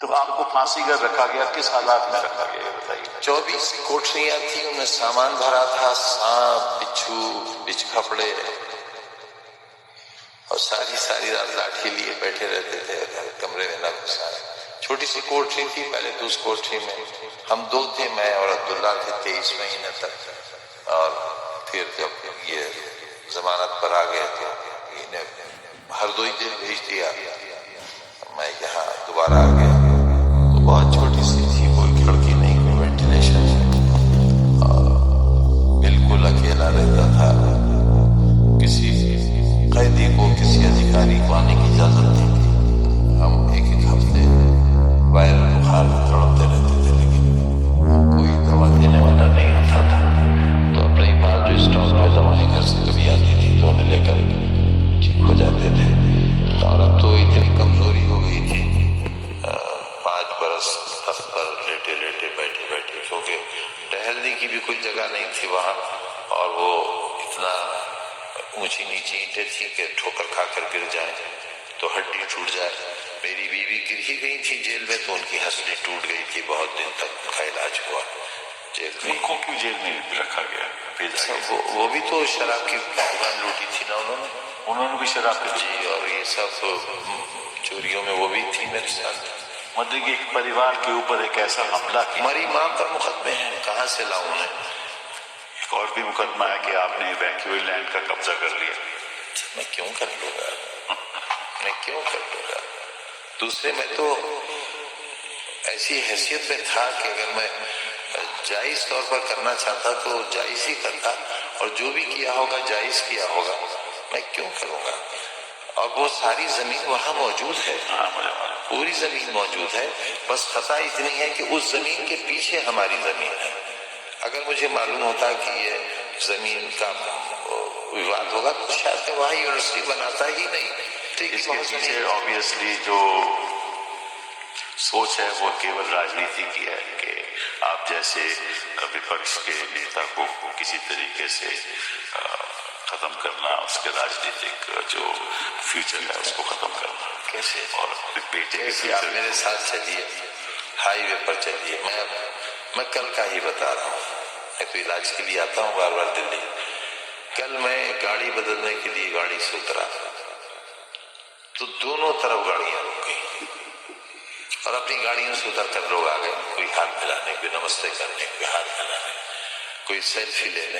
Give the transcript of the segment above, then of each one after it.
تو آپ کو پھانسی گھر رکھا گیا، کس حالات میں رکھا گیا یہ بتائیے؟ 24 کوٹریاں تھیں، ان میں سامان بھرا تھا، سانپ، بچھو، بچھ کھپڑے، اور ساری رات لاٹھی لیے بیٹھے رہتے تھے، کمرے میں نہ گھسائے۔ چھوٹی سی کوٹری تھی پہلے، تو اس کوٹری میں ہم 2 تھے، میں اور عبداللہ تھے 23 مہینے تک، اور پھر جب یہ ضمانت پر آ گئے تو انہیں ہردوئی جیل بھیج دیا، میں یہاں دوبارہ آ گیا۔ تو بہت چھوٹی سی تھی، کوئی کھڑکی نہیں، کوئی وینٹیلیشن نہیں، اور بالکل اکیلا رہتا تھا۔ کسی قیدی کو، کسی ادھیکاری کو آنے کی اجازت نہیں تھی۔ ہم ایک ہفتے وائرل بخار میں تڑپتے رہتے تھے، لیکن کوئی دوا دینے والا نہیں ہوتا تھا، تو اپنے ہی پاس جو اسٹاک میں دوائیں گھر سے کبھی آتی تھی تو انہیں لے کر ٹھیک ہو جاتے تھے۔ اور اب تو اتنی کمزوری ہو گئی تھی، 5 برس تخت پر لیٹے لیٹے بیٹھے بیٹھے، کیونکہ ٹہلنے کی بھی کوئی جگہ نہیں تھی وہاں، اور وہ اتنا اونچی نیچی اینٹیں تھیں کہ ٹھوکر کھا کر گر جائیں تو ہڈی ٹوٹ جائے۔ میری بیوی گر ہی گئی تھی جیل میں، تو ان کی ہستی ٹوٹ گئی تھی، بہت دن تک ان کا علاج ہوا جیل میں۔ ان کو کیوں جیل میں رکھا گیا؟ وہ بھی تو شراب کی دکان لوٹی تھی نا انہوں نے بھی شراب کی؟ جی، اور یہ سب چوریوں میں وہ بھی تھی میرے ساتھ۔ مطلب ایک پریوار کے اوپر ایک ایسا حملہ کیا۔ ہماری ماں پر مقدمے ہیں، کہاں سے لاؤں میں؟ ایک اور بھی مقدمہ ہے کہ آپ نے وینکوور لینڈ کا قبضہ کر لیا۔ میں کیوں کر لوں گا، میں کیوں کر لوں گا؟ دوسرے میں تو ایسی حیثیت میں تھا کہ اگر میں جائز طور پر کرنا چاہتا تو جائز ہی کرتا، اور جو بھی کیا ہوگا جائز کیا ہوگا، میں کیوں کروں گا؟ اور وہ ساری زمین وہاں موجود ہے، پوری زمین موجود ہے، بس خطا اتنی ہے کہ اس زمین کے پیچھے ہماری زمین ہے۔ اگر مجھے معلوم ہوتا کہ یہ زمین کا وواد ہوگا تو شاید میں وہاں یونیورسٹی بناتا ہی نہیں۔ اس کے پیچھے آبویسلی جو سوچ ہے وہ کیول راجنیتی کی ہے کہ آپ جیسے وپکش کے نیتا کو کسی طریقے سے ختم کرنا، اس کے راجنیتک جو فیوچر ہے اس کو ختم کرنا۔ کیسے؟ اور بیٹے کے آپ فیوچر میرے ساتھ چلیے، ہائی وے پر چلیے، میں کل کا ہی بتا رہا ہوں، میں تو علاج کے لیے آتا ہوں بار بار دلی۔ کل میں گاڑی بدلنے کے لیے گاڑی سے اترا تو دونوں طرف گاڑیاں رک گئی، اور اپنی گاڑیوں سے اتر کر لوگ آ گئے، کوئی ہاتھ ملانے، کوئی نمستے کرنے، کوئی ہاتھ ملانے، کوئی سیلفی لینے۔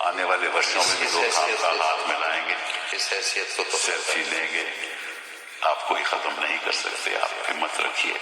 آنے والے ورشوں میں بھی لوگ آپ کا ہاتھ ملائیں گے، اس حیثیت کو تو سیلفی لیں گے، آپ کوئی ختم نہیں کر سکتے۔ آپ ہمت رکھیے۔